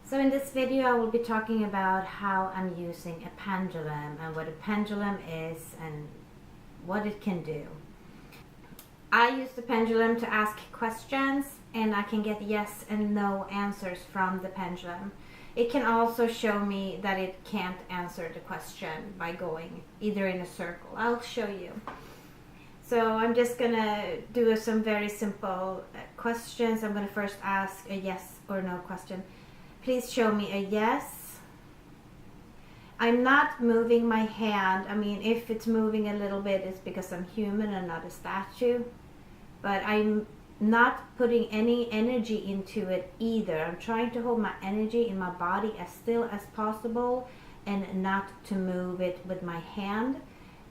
So in this video I will be talking about how I'm using a pendulum and what a pendulum is and what it can do. I use the pendulum to ask questions and I can get yes and no answers from the pendulum. It can also show me that it can't answer the question by going either in a circle. I'll show you. So I'm just gonna do some very simple questions. I'm gonna first ask a yes or no question. Please show me a yes. I'm not moving my hand. I mean, if it's moving a little bit, it's because I'm human and not a statue. But I'm not putting any energy into it either. I'm trying to hold my energy in my body as still as possible and not to move it with my hand.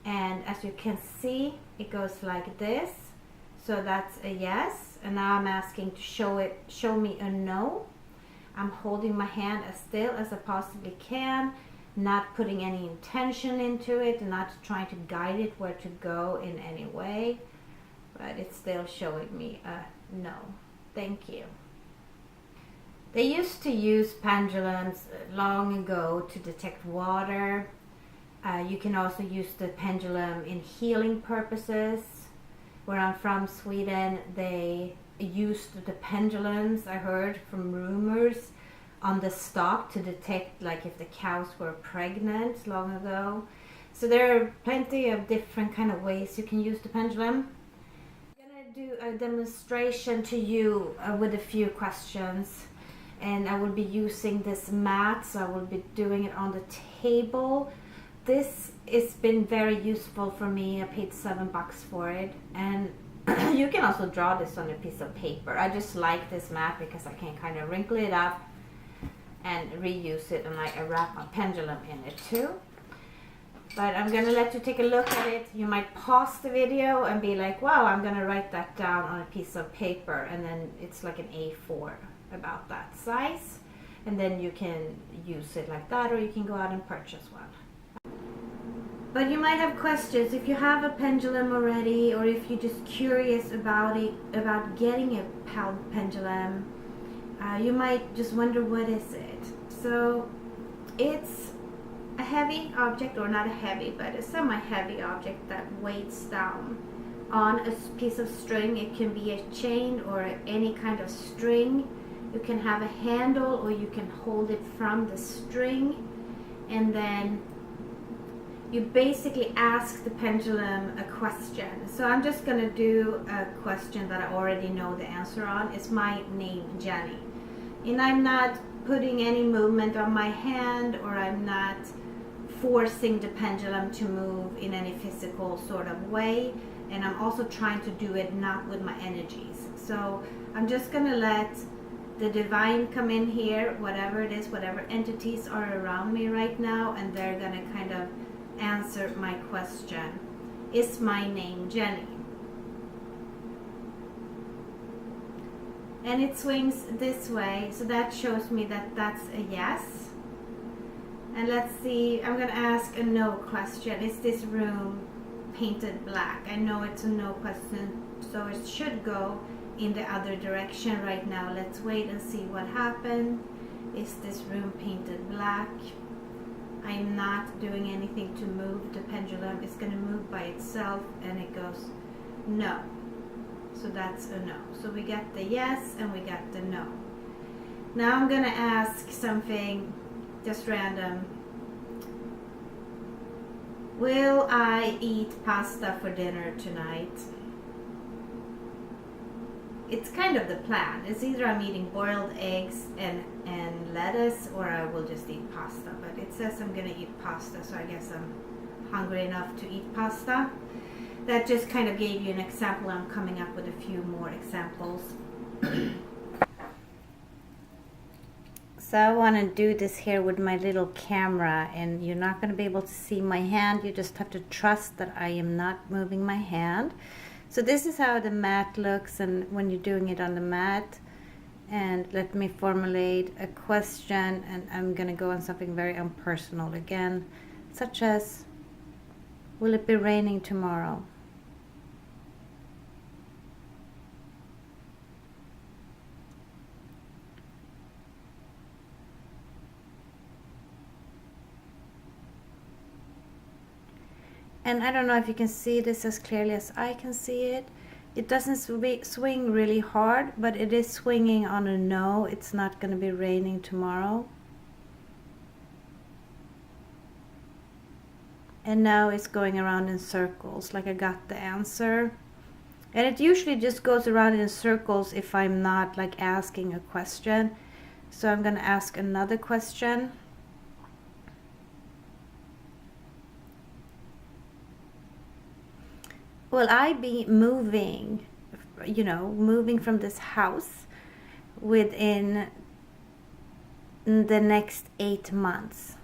And as you can see, it goes like this. So that's a yes. And now I'm asking to show me a no. I'm holding my hand as still as I possibly can, not putting any intention into it, not trying to guide it where to go in any way. But it's still showing me a no. Thank you. They used to use pendulums long ago to detect water. You can also use the pendulum in healing purposes. Where I'm from, Sweden, they used the pendulums, I heard from rumors, on the stock to detect like if the cows were pregnant long ago. So there are plenty of different kind of ways you can use the pendulum. I'm gonna do a demonstration to you with a few questions, and I will be using this mat, so I will be doing it on the table. This has been very useful for me. I paid $7 for it, and you can also draw this on a piece of paper. I just like this mat because I can kind of wrinkle it up and reuse it, and I wrap my pendulum in it too. But I'm gonna let you take a look at it. You might pause the video and be like, wow, I'm gonna write that down on a piece of paper, and then it's like an A4 about that size, and then you can use it like that, or you can go out and purchase one. But you might have questions if you have a pendulum already, or if you're just curious about it, about getting a pendulum. You might just wonder, what is it? So it's a heavy object, or not a heavy, but a semi-heavy object that weighs down on a piece of string. It can be a chain or any kind of string. You can have a handle, or you can hold it from the string, and then you basically ask the pendulum a question. So I'm just going to do a question that I already know the answer on. Is my name Jenny? And I'm not putting any movement on my hand, or I'm not forcing the pendulum to move in any physical sort of way. And I'm also trying to do it not with my energies. So I'm just going to let the divine come in here, whatever it is, whatever entities are around me right now, and they're going to kind of answer my question. Is my name Jenny? And it swings this way, so that shows me that that's a yes. And let's see, I'm gonna ask a no question. Is this room painted black? I know it's a no question, so it should go in the other direction right now. Let's wait and see what happened. Is this room painted black? I'm not doing anything to move the pendulum. It's going to move by itself, and it goes no. So that's a no. So we got the yes and we got the no. Now I'm going to ask something just random. Will I eat pasta for dinner tonight? It's kind of the plan. It's either I'm eating boiled eggs and lettuce, or I will just eat pasta. But it says I'm gonna eat pasta, so I guess I'm hungry enough to eat pasta. That just kind of gave you an example. I'm coming up with a few more examples. So I want to do this here with my little camera, and you're not going to be able to see my hand. You just have to trust that I am not moving my hand. So this is how the mat looks, and when you're doing it on the mat. And let me formulate a question, and I'm going to go on something very impersonal again, such as, will it be raining tomorrow? And I don't know if you can see this as clearly as I can see it. It doesn't swing really hard, but it is swinging on a no. It's not going to be raining tomorrow. And now it's going around in circles, like I got the answer. And it usually just goes around in circles if I'm not like asking a question. So I'm going to ask another question. Will I be moving, moving from this house within the next 8 months?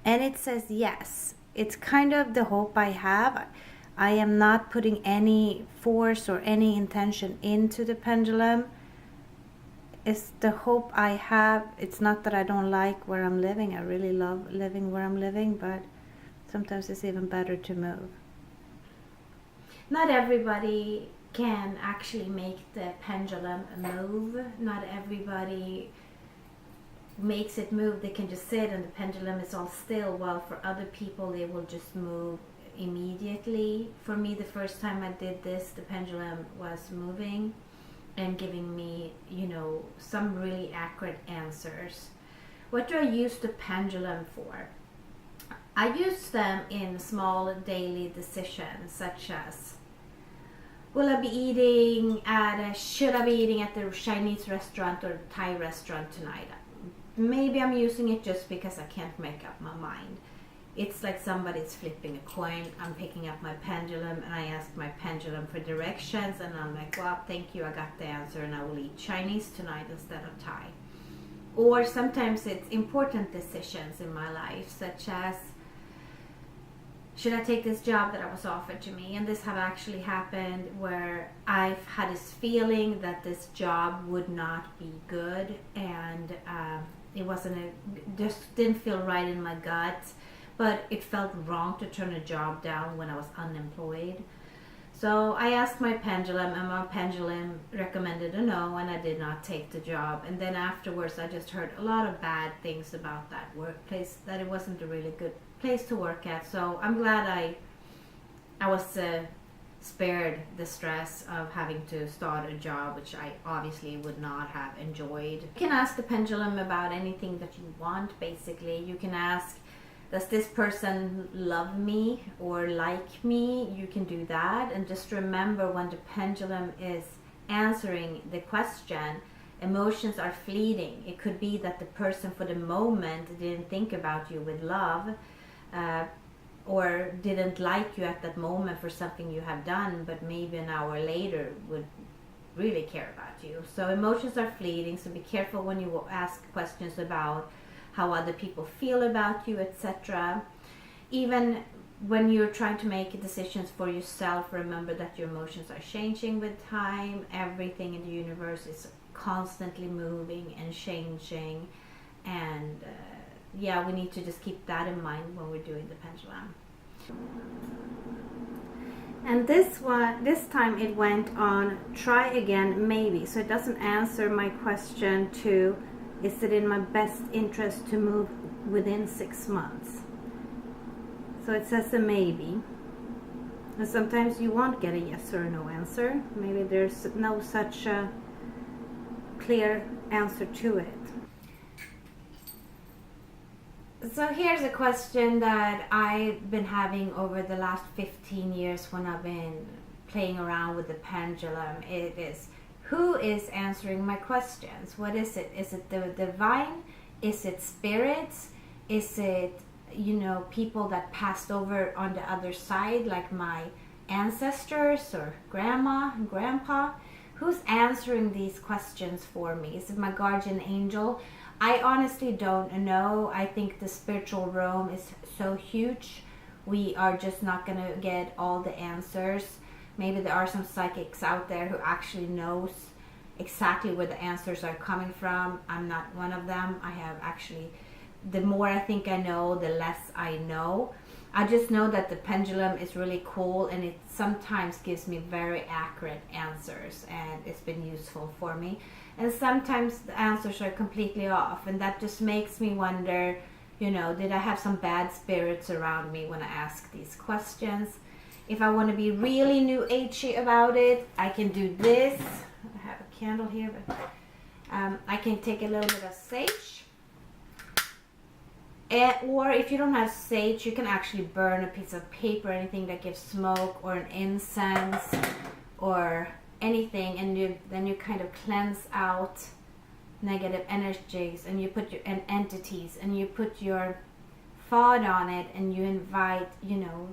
And it says yes. It's kind of the hope I have. I am not putting any force or any intention into the pendulum. It's the hope I have. It's not that I don't like where I'm living. I really love living where I'm living, but sometimes it's even better to move. Not everybody can actually make the pendulum move. Not everybody makes it move. They can just sit and the pendulum is all still, while for other people they will just move immediately. For me, the first time I did this, the pendulum was moving and giving me, some really accurate answers. What do I use the pendulum for? I use them in small daily decisions, such as should I be eating at the Chinese restaurant or Thai restaurant tonight? Maybe I'm using it just because I can't make up my mind. It's like somebody's flipping a coin. I'm picking up my pendulum and I ask my pendulum for directions and I'm like, well, thank you, I got the answer and I will eat Chinese tonight instead of Thai. Or sometimes it's important decisions in my life, such as, should I take this job that I was offered to me? And this have actually happened where I've had this feeling that this job would not be good, and just didn't feel right in my gut, but it felt wrong to turn a job down when I was unemployed. So I asked my pendulum, and my pendulum recommended a no, and I did not take the job. And then afterwards, I just heard a lot of bad things about that workplace, that it wasn't a really good place to work at. So I'm glad I was spared the stress of having to start a job, which I obviously would not have enjoyed. You can ask the pendulum about anything that you want, basically. You can ask, does this person love me or like me? You can do that. And just remember, when the pendulum is answering the question, emotions are fleeting. It could be that the person for the moment didn't think about you with love, or didn't like you at that moment for something you have done, but maybe an hour later would really care about you. So emotions are fleeting, so be careful when you ask questions about how other people feel about you, etc. Even when you're trying to make decisions for yourself, remember that your emotions are changing with time. Everything in the universe is constantly moving and changing, and we need to just keep that in mind when we're doing the pendulum. And this time it went on try again maybe, so it doesn't answer my question to, is it in my best interest to move within 6 months? So it says a maybe. And sometimes you won't get a yes or a no answer. Maybe there's no such a clear answer to it. So here's a question that I've been having over the last 15 years when I've been playing around with the pendulum. It is, who is answering my questions? What is it? Is it the divine? Is it spirits? Is it, people that passed over on the other side, like my ancestors or grandma and grandpa? Who's answering these questions for me? Is it my guardian angel? I honestly don't know. I think the spiritual realm is so huge. We are just not going to get all the answers. Maybe there are some psychics out there who actually knows exactly where the answers are coming from. I'm not one of them. I have actually, the more I think I know, the less I know. I just know that the pendulum is really cool, and it sometimes gives me very accurate answers, and it's been useful for me. And sometimes the answers are completely off, and that just makes me wonder, you know, did I have some bad spirits around me when I ask these questions? If I want to be really new agey about it, I can do this. I have a candle here, but I can take a little bit of sage. Or if you don't have sage, you can actually burn a piece of paper, anything that gives smoke, or an incense, or anything, and then you kind of cleanse out negative energies, and you put your entities, and you put your thought on it, and you invite, you know,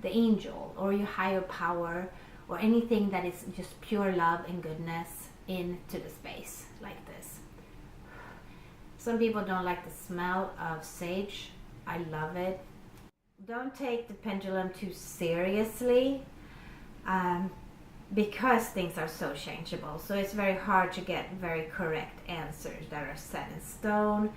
the angel or your higher power or anything that is just pure love and goodness into the space like this. Some people don't like the smell of sage. I love it. Don't take the pendulum too seriously, because things are so changeable. So it's very hard to get very correct answers that are set in stone.